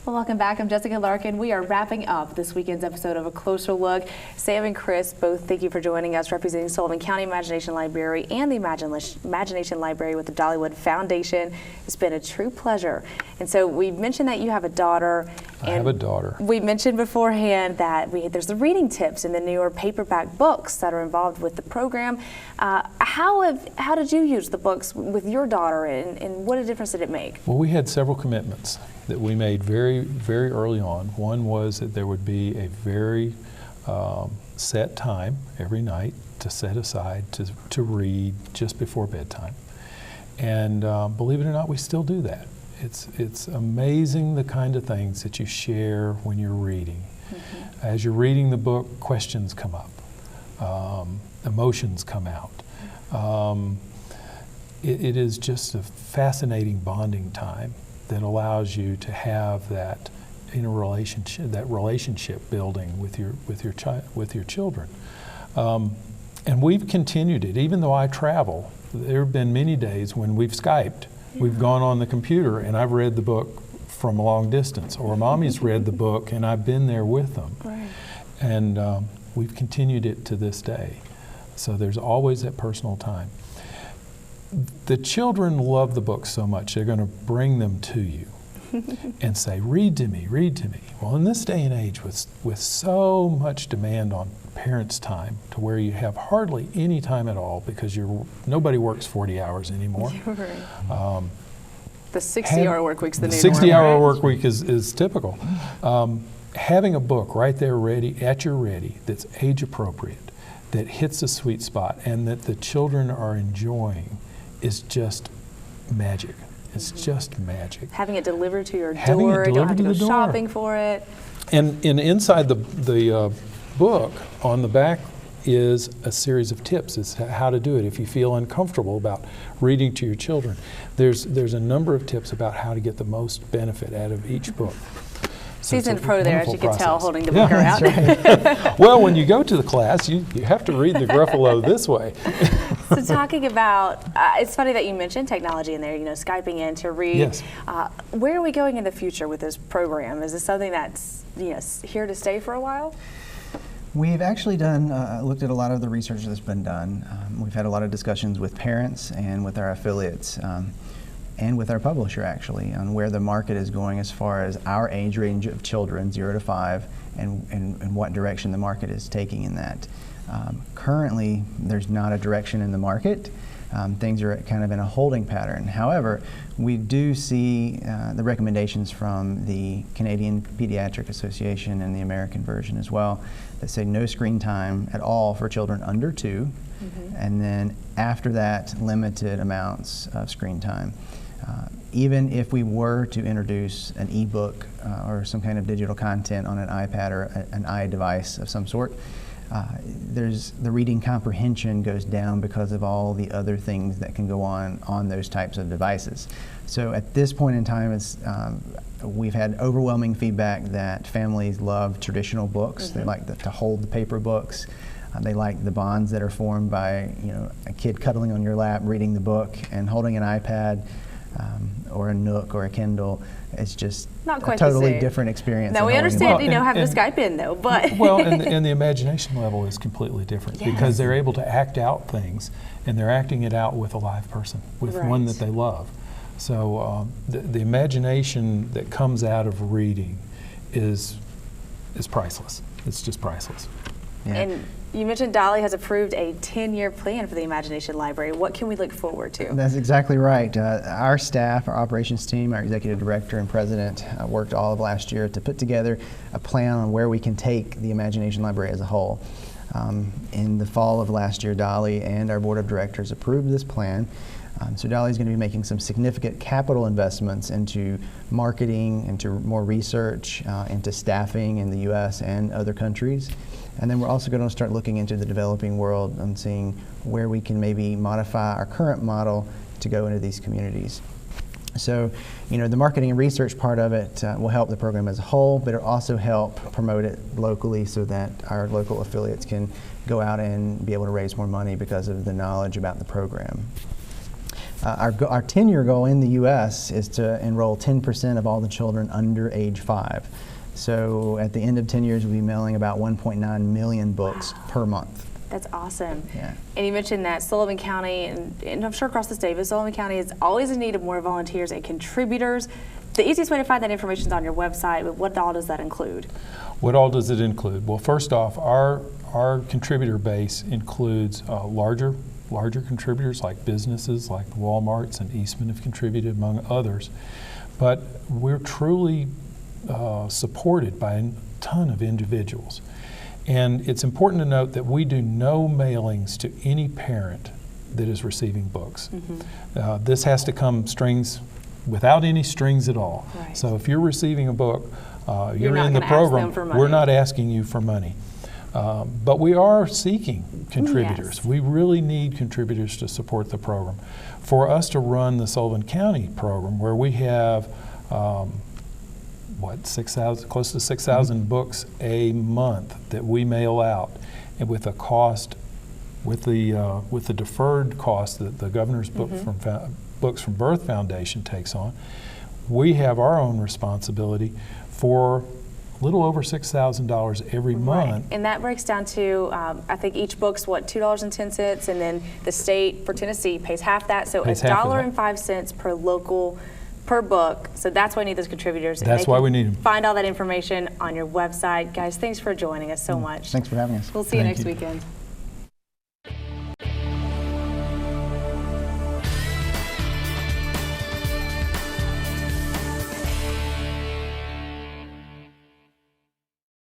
Well, welcome back. I'm Jessica Larkin. We are wrapping up this weekend's episode of A Closer Look. Sam and Chris, both thank you for joining us, representing Sullivan County Imagination Library and the Imagination Library with the Dollywood Foundation. It's been a true pleasure. And so we mentioned that you have a daughter. I have a daughter. We mentioned beforehand that there's the reading tips and the newer paperback books that are involved with the program. How did you use the books with your daughter, and what a difference did it make? Well, we had several commitments that we made very, very early on. One was that there would be a very set time every night to set aside to read just before bedtime. And believe it or not, we still do that. It's amazing the kind of things that you share when you're reading. Mm-hmm. As you're reading the book, questions come up, emotions come out. It is just a fascinating bonding time that allows you to have that relationship building with your children. And we've continued it, even though I travel. There have been many days when we've Skyped. We've gone on the computer and I've read the book from a long distance, or Mommy's read the book and I've been there with them. Right. And we've continued it to this day. So there's always that personal time. The children love the books so much, they're going to bring them to you and say, read to me, read to me. Well, in this day and age, with so much demand on parents' time, to where you have hardly any time at all because nobody works 40 hours anymore. Right. The 60-hour work week's the new norm. The 60-hour work week is typical. Having a book right there ready, at your ready, that's age appropriate, that hits a sweet spot, and that the children are enjoying is just magic. It's just magic. Having it delivered to your door, you don't have to go shopping for it. And inside the book, on the back, is a series of tips as to how to do it if you feel uncomfortable about reading to your children. There's a number of tips about how to get the most benefit out of each book. So seasoned pro there, as you can tell, holding the book around. Right. Well, when you go to the class, you have to read the Gruffalo this way. So talking about, it's funny that you mentioned technology in there, Skyping in to read. Yes. Where are we going in the future with this program? Is this something that's here to stay for a while? We've actually looked at a lot of the research that's been done. We've had a lot of discussions with parents and with our affiliates. And with our publisher, actually, on where the market is going as far as our age range of children, 0 to 5, and what direction the market is taking in that. Currently, there's not a direction in the market. Things are kind of in a holding pattern. However, we do see the recommendations from the Canadian Pediatric Association and the American version as well that say no screen time at all for children under 2, and then after that, limited amounts of screen time. Even if we were to introduce an e-book or some kind of digital content on an iPad or an iDevice of some sort, the reading comprehension goes down because of all the other things that can go on those types of devices. So at this point in time, we've had overwhelming feedback that families love traditional books. They like to hold the paper books. They like the bonds that are formed by a kid cuddling on your lap, reading the book, and holding an iPad. Or a Nook or a Kindle. It's just not quite a totally different experience. Now we understand, having to Skype in though, but and the imagination level is completely different because they're able to act out things, and they're acting it out with a live person, with one that they love. So the imagination that comes out of reading is priceless. It's just priceless. Yeah. And you mentioned Dolly has approved a 10-year plan for the Imagination Library. What can we look forward to? That's exactly right. Our staff, our operations team, our executive director and president worked all of last year to put together a plan on where we can take the Imagination Library as a whole. In the fall of last year, Dolly and our board of directors approved this plan. So Dolly's going to be making some significant capital investments into marketing, into more research, into staffing in the U.S. and other countries. And then we're also going to start looking into the developing world and seeing where we can maybe modify our current model to go into these communities. So, the marketing and research part of it will help the program as a whole, but it'll also help promote it locally so that our local affiliates can go out and be able to raise more money because of the knowledge about the program. Our 10-year goal in the U.S. is to enroll 10% of all the children under age 5. So at the end of 10 years, we'll be mailing about 1.9 million books per month. That's awesome. Yeah. And you mentioned that Sullivan County, and I'm sure across the state, but Sullivan County is always in need of more volunteers and contributors. The easiest way to find that information is on your website, but what all does that include? What all does it include? Well, first off, our contributor base includes larger contributors like businesses like the Walmarts and Eastman have contributed, among others. But we're truly supported by a ton of individuals. And it's important to note that we do no mailings to any parent that is receiving books. Mm-hmm. This has to come without any strings at all. Right. So if you're receiving a book, you're not in the gonna ask them program, for money. we're not asking you for money. But we are seeking contributors. Yes. We really need contributors to support the program. For us to run the Sullivan County program, where we have 6,000, close to 6,000 books a month that we mail out, and with a cost, with the deferred cost that the Governor's Books from Birth Foundation takes on, we have our own responsibility for a little over $6,000 every month. And that breaks down to, I think each book's what, $2.10, and then the state for Tennessee pays half that, so $1.05 per book. So that's why we need those contributors. That's why we need them. Find all that information on your website. Guys, thanks for joining us so much. Thanks for having us. We'll see you next weekend.